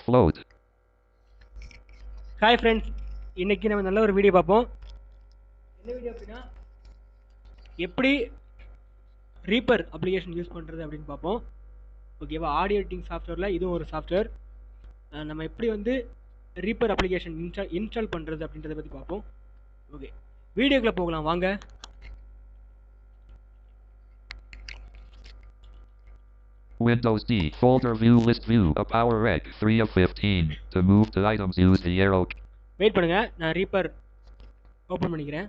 Float. Hi friends, இன்னைக்கு நம்ம நல்ல ஒரு வீடியோ பார்ப்போம். என்ன வீடியோ அப்படின்னா எப்படி ரீப்பர் அப்ளிகேஷன் யூஸ் பண்ணுறது அப்படின்னு பார்ப்போம். ஓகேவா, ஆடியோ எடிட்டிங் சாஃப்ட்வேரில் இதுவும் ஒரு சாஃப்ட்வேர். நம்ம எப்படி வந்து ரீப்பர் அப்ளிகேஷன் இன்ஸ்டால் பண்ணுறது அப்படின்றத பற்றி பார்ப்போம். ஓகே, வீடியோக்குள்ளே போகலாம் வாங்க. Windows D, folder view, list view, a power rec, 3 of 15. To move to items, use the arrow. Wait பண்ணுங்க, நான் ரீப்பர் ஓப்பன் பண்ணிக்கிறேன்.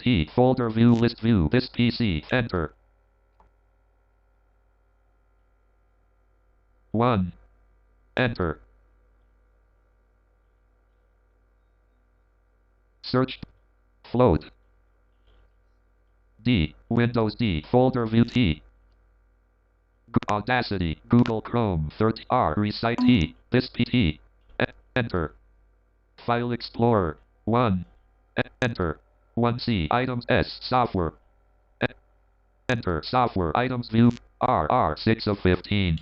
T, folder view, list view, this PC, enter. 1. Enter. Search. Float. D, Windows D, folder view T. Audacity, Google Chrome, 30R, recite T, this PT. Enter. File Explorer, 1. Enter. 1C, items S, software. Enter. Software, items view, R, 6 of 15.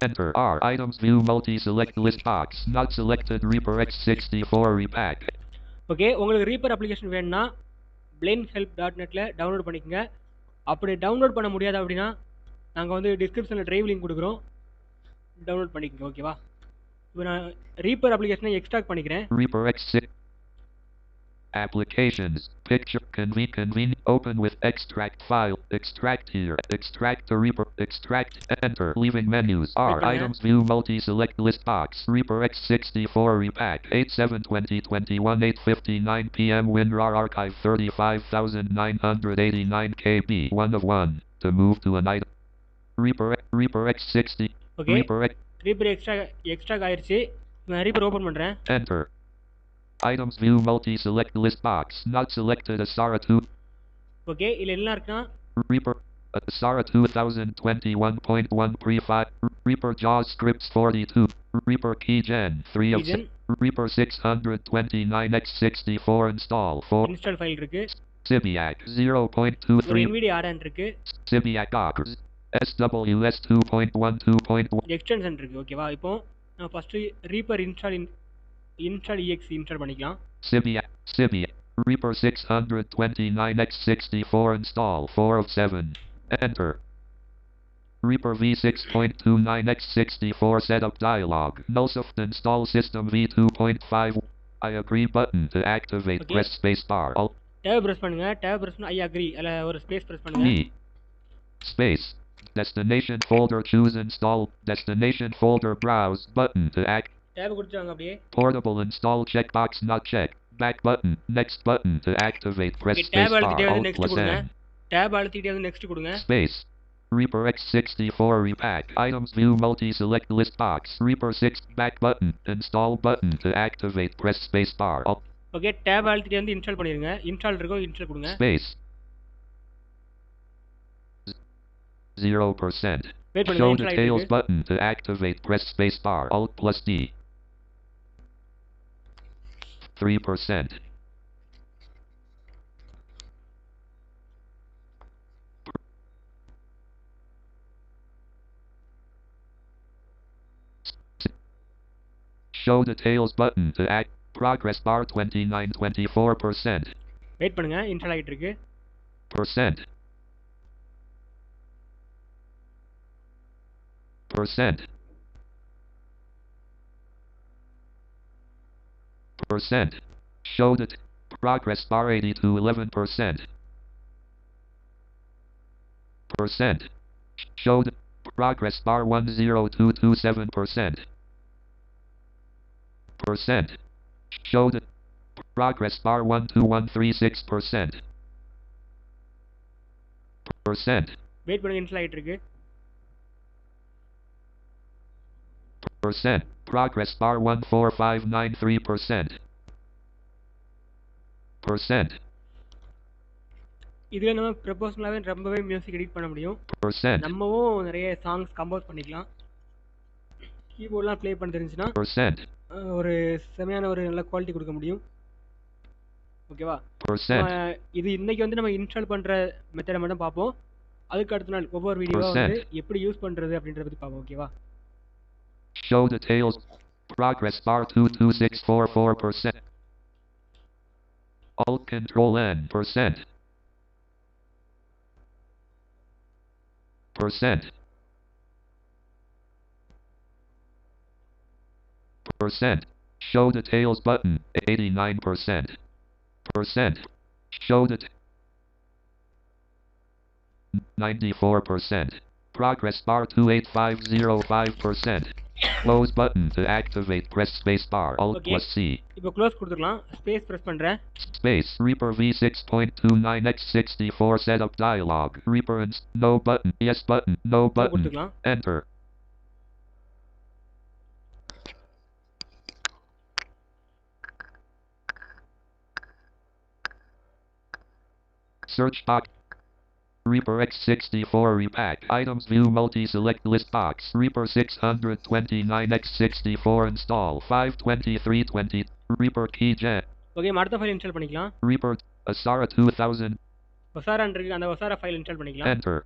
Enter. R, items view, multi-select list box, not selected, Reaper X64 repack. Okay, உங்களுக்கு reaper application வேணும்னா blendhelp.netல download பண்ணிக்கோங்க. அப்படி download பண்ண முடியாது அப்படின்னா நாங்கள் வந்து டிஸ்கிரிப்ஷனில் ட்ரைவ் லிங்க் கொடுக்குறோம், டவுன்லோட் பண்ணிக்கோங்க. ஓகேவா, இப்போ நான் ரீப்பர் அப்ளிகேஷனை எக்ஸ்ட்ராக்ட் பண்ணிக்கிறேன். Reaper X6 applications, picture, convene, open with extract file, extract here, extract to Reaper, extract, enter, leaving menus, R, items view, multi-select list box, Reaper X64 repack, 8/7/2021, 8:59 p.m. WinRAR archive 35,989 KB, 1 of 1, to move to an item, Reaper X60, okay. Reaper extract ஆயிருச்சு. நான் reaper open பண்றேன். Enter. Items view, multi-select list box, not selected, Asara 2. Okay, இல்ல என்ன இருக்குன்னா Reaper Asara 2021.1 pre-5, Reaper JAWS scripts 42, Reaper keygen 3 of 6, Reaper 629x64 install 4. Install file இருக்கு. Sibiac 0.23. NVIDIA RN இருக்கு. Sibiac Dockers SWS 2.12.1. Extension இருக்கு. ஓகேவா, இப்போ நான் first reaper install exe install பண்ணிக்கலாம். Sibiac Reaper 629x64 install 4 of 7. Enter. Reaper v6.29x64 setup dialog. Nullsoft install system v2.5. I agree button to activate. Okay. Press space bar. Alt. Tab press பண்ணுங்க. Tab press பண்ணா I agree. அல்ல ஒரு space press பண்ணுங்க. Space. Destination folder choose install. Destination folder browse button to act. Tab கொடுத்துங்க அப்படியே. Portable install checkbox not checked. Back button. Next button to activate. Press space bar. Alt plus N. Tab அழுத்திட்டே வந்து next கொடுங்க. Space. Reaper X64 repack. Items view multi-select list box. Reaper 6 back button. Install button to activate. Press space bar. Alt. Okay, tab அழுத்திட்டே வந்து install பண்ணிருங்க. Install இருக்கோ install கொடுங்க. Space. 0%. Show details button to activate. Press space bar. Alt plus D. 3%. Show details button to act. Progress bar 29-24%. Wait பண்ணுங்க, install ஆயிட்டு இருக்கு. Percent. Show that progress bar 80-11%. Show that progress bar 10227%. Show that progress bar 12136%. Wait பண்ணுங்க, install ஆயிட்டு இருக்கு. Progress bar 14593%. இதுல நம்ம ப்ரொபோஷனலாவே ரொம்பவே music edit பண்ண முடியும். நம்மவும் நிறைய சாங்ஸ் கம்போஸ் பண்ணிக்கலாம். கீபோர்ட்லாம் ப்ளே பண்ண தெரிஞ்சுனா ஒரு செமையான ஒரு நல்ல குவாலிட்டி கொடுக்க முடியும். ஓகேவா, இது இன்னைக்கு வந்து நம்ம இன்ஸ்டால் பண்ற மெத்தடை மட்டும் பார்ப்போம். அதுக்கு அடுத்த நாள் ஒவ்வொரு வீடியோவா வந்து எப்படி யூஸ் பண்றது அப்படின்றத பத்தி பார்ப்போம். ஓகேவா. Show details. Progress bar 22644%. Alt Control N percent. Percent. Percent. Show details button 89%. Percent. Show the 94%. Progress bar 28505%. Close button to activate. Press space bar. Alt Okay. plus C. இப்போ க்ளோஸ் கொடுத்துக்கலாம். Space press பண்ணுறேன். Space. Reaper V6.29x64 setup dialog. Reaper and no button. Yes button. No button. கொடுத்துக்கலாம். Enter. Search box. Reaper X64 repack. Items view multi-select list box. Reaper 629x64 install. 52320. Reaper key gen. Okay, அடுத்த file install பண்ணிக்கலாம். Reaper Asara 2000. ஒசாரான் இருக்கு, அந்த ஒசாரா file install பண்ணிக்கலாம். Enter.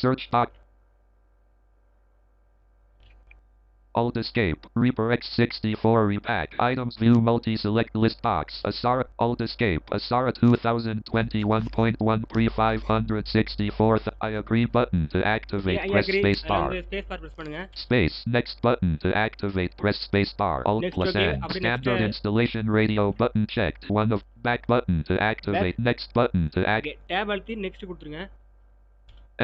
Search box. Alt Escape. Reaper X64 repack. Items view multi-select list box. Asara. Alt Escape. Asara 2021.1 pre 564. I agree button to activate. I Press agree. space bar. Space bar press பண்ணுங்க. Space. Next button to activate. Press space bar. Alt Next, plus okay. N. Next, Standard installation radio button checked. One of back button to activate. Next button to act. Okay, tab அழுத்தி next கொடுத்துருங்க.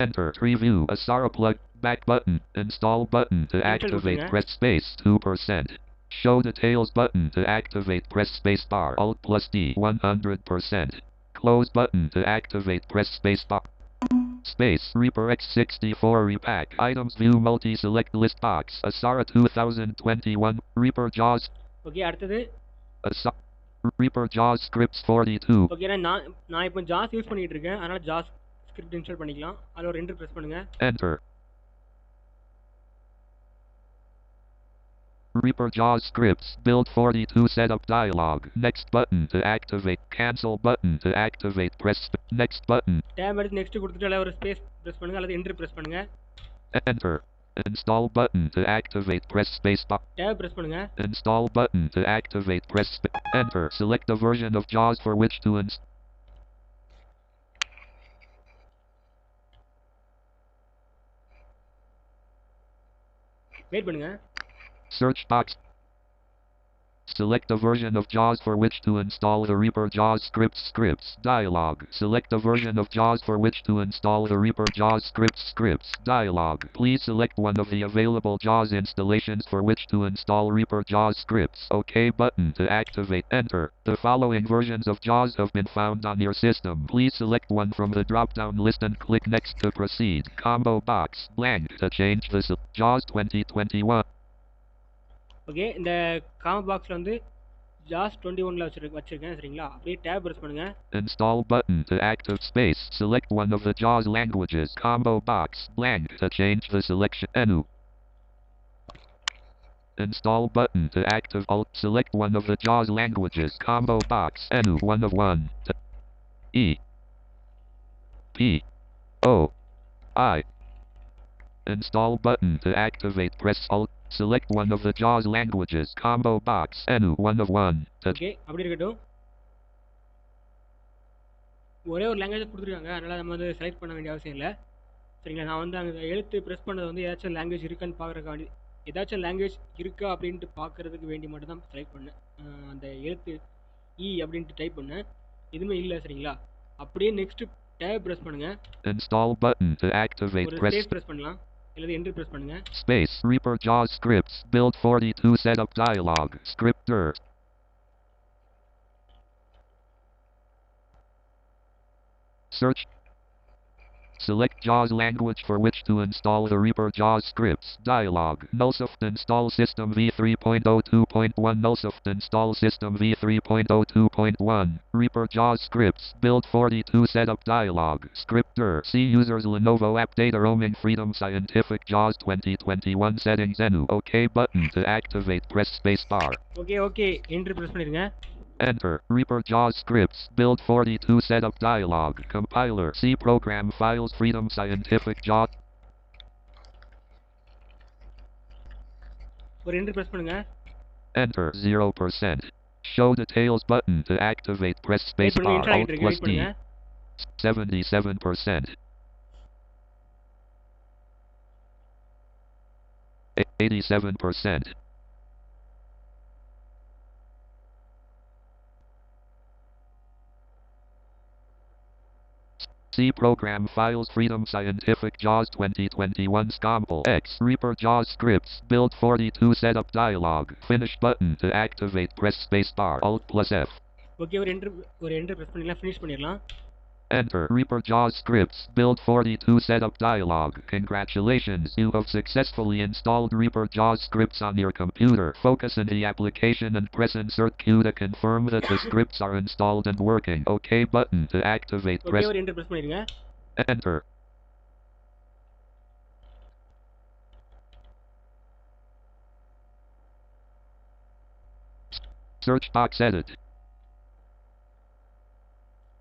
Enter. Preview. Asara plug. Back button. Install button to activate. Press space. 2%. Show details button to activate. Press space bar. Alt plus D. 100%. Close button to activate. Press space bar. Space. Reaper X64 repack. Items view multi-select list box. Asara 2021. Reaper JAWS. Okay, அடுத்தது Reaper JAWS scripts 42. Okay, நான் இப்போ ஜாஸ் use பண்ணிட்டு இருக்கேன். அதனால ஜாஸ் script install பண்ணிக்கலாம். அதில் ஒரு enter press பண்ணுங்க. Enter. Reaper JAWS scripts. Build 42 setup dialog. Next button to activate. Cancel button to activate. Press next button. Tab எடுத்து நெக்ஸ்ட் கொடுத்துட்டு அதில் ஒரு ஸ்பேஸ் பிரஸ் பண்ணுங்க அல்லது என்டர் பிரஸ் பண்ணுங்க. Enter. Install button to activate. Press space bar. Tab press பண்ணுங்க. Install button to activate. Press enter. Select the version of JAWS for which to install. Wait பண்ணுங்க. Search box. Select the version of JAWS for which to install the Reaper JAWS scripts dialog. Select the version of JAWS for which to install the Reaper JAWS scripts dialog. Please select one of the available JAWS installations for which to install Reaper JAWS scripts. OK button to activate. Enter. The following versions of JAWS have been found on your system. Please select one from the drop-down list and click next to proceed. Combo box blank to change the JAWS 2021. Okay, இந்த combo பாக்ஸில் வந்து ஜாஸ் 21ல வச்சிருக்கேன். சரிங்களா, அப்படியே tape press பண்ணுங்க. Install button to active space. Select one of the JAWS languages. Combo box blank to change the selection. Menu. Install button to active. Alt. Select one of the JAWS languages. Combo box. Menu. 1 of 1. E. P. O. I. Install button to activate. Press Alt. Select one of the JAWS languages. Combo box. Menu. 1 of 1. Okay, அப்படி இருக்கட்டும். ஒரே ஒரு language கொடுத்துருக்காங்க, அதனால் நம்ம வந்து select பண்ண வேண்டிய அவசியம் இல்லை. சரிங்களா, நான் வந்து அங்கே எழுத்து ப்ரெஸ் பண்ணது வந்து ஏதாச்சும் லாங்குவேஜ் இருக்கான்னு பார்க்குறக்காண்டி, ஏதாச்சும் லாங்குவேஜ் இருக்கா அப்படின்ட்டு பார்க்குறதுக்கு வேண்டி மட்டும் தான் செலக்ட் பண்ணேன். அந்த எழுத்து இ அப்படின்ட்டு டைப் பண்ணேன், எதுவுமே இல்லை. சரிங்களா, அப்படியே நெக்ஸ்ட் டேப் ப்ரெஸ் பண்ணுங்கள். Install button to activate. ஒரு ஸ்பேஸ் ப்ரெஸ் பண்ணலாம், இல்லது என்டர் ப்ரெஸ் பண்ணுங்க. Space. Reaper JAWS scripts. Build 42 setup dialog. Scripter. Search. Select JAWS language for which to install the Reaper JAWS scripts. Dialog. Nullsoft install system v3.02.1. Nullsoft install system v3.02.1. Reaper JAWS scripts. Build 42 setup dialog. Scripter. See users Lenovo app data roaming freedom scientific JAWS 2021 settings menu. OK button to activate. Press spacebar. Okay enter press பண்ணிருங்க. Enter. Reaper JAWS scripts. Build 42 setup dialog. Compiler. C program files freedom scientific JAWS. ஒரு enter press பண்ணுங்க. Enter. 0%. Show details button to activate. Press spacebar. Alt plus D. 77%. 87%. C program files freedom scientific JAWS 2021 Scample X Reaper JAWS scripts build 42 setup dialog finish button to activate press spacebar alt plus F. Okay ஒரு enter press பண்ணிடலாம். Finish பண்ணிடலாம். Enter Reaper JAWS scripts build 42 setup dialog. Congratulations, you have successfully installed Reaper JAWS scripts on your computer. Focus on the application and press insert Q to confirm that the scripts are installed and working. OK button to activate. Okay ஒரு enter press பண்ணிடுங்க. Enter. Search box edit.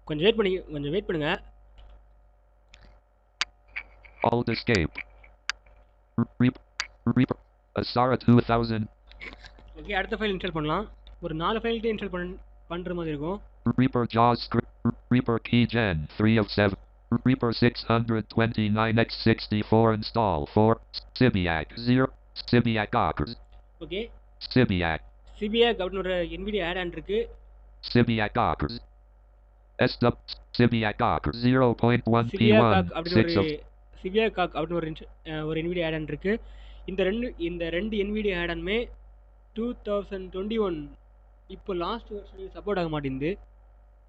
கொஞ்சம் wait பண்ணுங்க. Alt escape. Reaper Asara 2000. Okay அடுத்த file install பண்ணலாம். ஒரு 4 ஃபைல்கிட்ட install பண்ற மாதிரி இருக்கும். Reaper JAWS script. Reaper keygen 3 of 7. Reaper 629x64 install 4. Sibiac 0. Sibiac Dockers. Okay Sibiac அப்படின்னு ஒரு NVIDIA ஆட்-ஆன் இருக்கு. Sibiac Dockers. SW Sibiac Dockers 0.1 P1 6 of சிபியாக் அப்படின்னு ஒரு NVIDIA ஆட்-ஆன் இருக்கு. இந்த ரெண்டு NVIDIA ஆட்-ஆனுமே 2021 இப்போ லாஸ்ட் வெர்ஷன் சப்போர்ட் ஆக மாட்டேங்குது.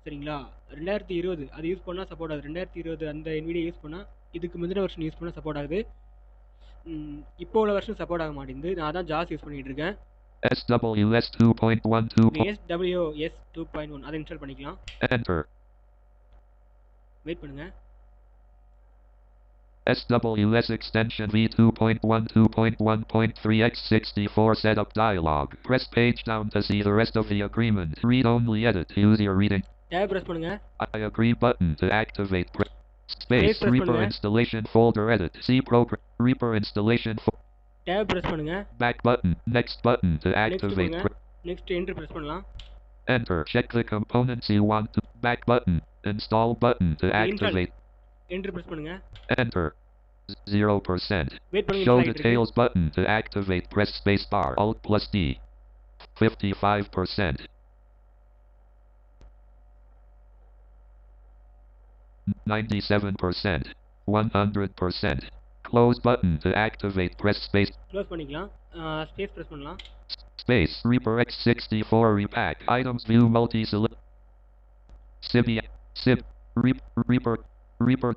சரிங்களா, 2020 அது யூஸ் பண்ணால் சப்போர்ட் ஆகுது. 2020 அந்த NVIDIA யூஸ் பண்ணால், இதுக்கு முந்தின வெர்ஷன் யூஸ் பண்ணால் சப்போர்ட் ஆகுது. இப்போ உள்ள வெர்ஷன் சப்போர்ட் ஆக மாட்டேங்குது. நான் தான் ஜாஸ் யூஸ் பண்ணிட்டு இருக்கேன். SWS 2.12 SWS 2.1 அதை இன்ஸ்டால் பண்ணிக்கலாம். Enter. வெயிட் பண்ணுங்க. SWS extension v2.12.1.3x64 setup dialog. Press page down to see the rest of the agreement. Read only edit. Use your reading. Tab press பண்ணுங்க. I agree button to activate. Space Reaper installation folder edit. See program Reaper installation Tab press பண்ணுங்க. Back button. Next button to activate. Next enter press பண்ணலாம். Enter. Check the components you want to. Back button. Install button to activate. Enter press பண்ணுங்க. Enter. 0%. Wait பண்ணுங்க. Show details button to activate. Press spacebar. Alt plus D. 55%. 97%. 100%. Close button to activate. Press space. Close பண்ணிக்கலாம். Space press பண்ணலாம். Space. Reaper X64 repack. Items view multi select. Reaper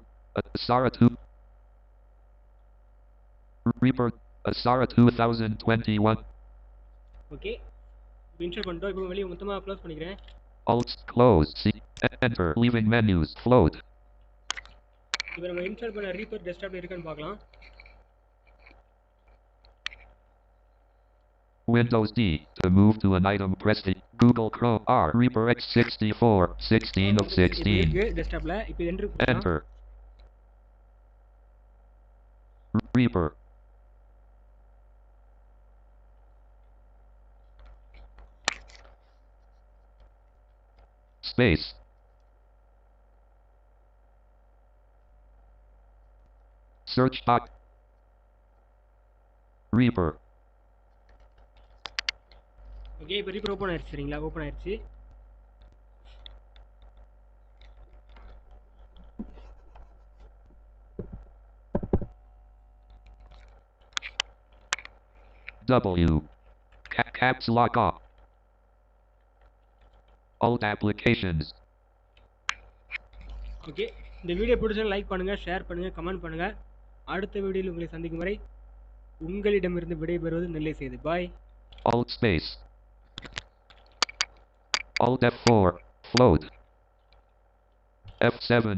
Asara 2. Reaper Asara 2021. Okay. Install பண்ணிட்டோம். இப்போ வெளிய மொத்தமா close பண்ணிக்கிறேன். Alt close. See enter. Leaving menus. Float. இப்போ நம்ம install பண்ண ரீப்பர் டெஸ்க்டாப்ல இருக்கான்னு பார்க்கலாம். Windows D. To move to an item, press the Google Chrome R. Reaper X64. 16 of 16. டெஸ்க்டாப்ல இப்போ Enter. Reaper. Space. Search box. Reaper. Okay இப்போ reaper open ஆயிருச்சு. சரிங்களா, open ஆயிருச்சு. W. Caps lock off. Alt applications. Okay இந்த video பிடிச்சா like பண்ணுங்கள், share பண்ணுங்கள், comment பண்ணுங்கள். அடுத்த வீடியோவில் உங்களை சந்திக்கும் வரை உங்களிடமிருந்து விடைபெறுவது நெல்லை செய்து. பாய். Alt space. Alt F4. Float. F7.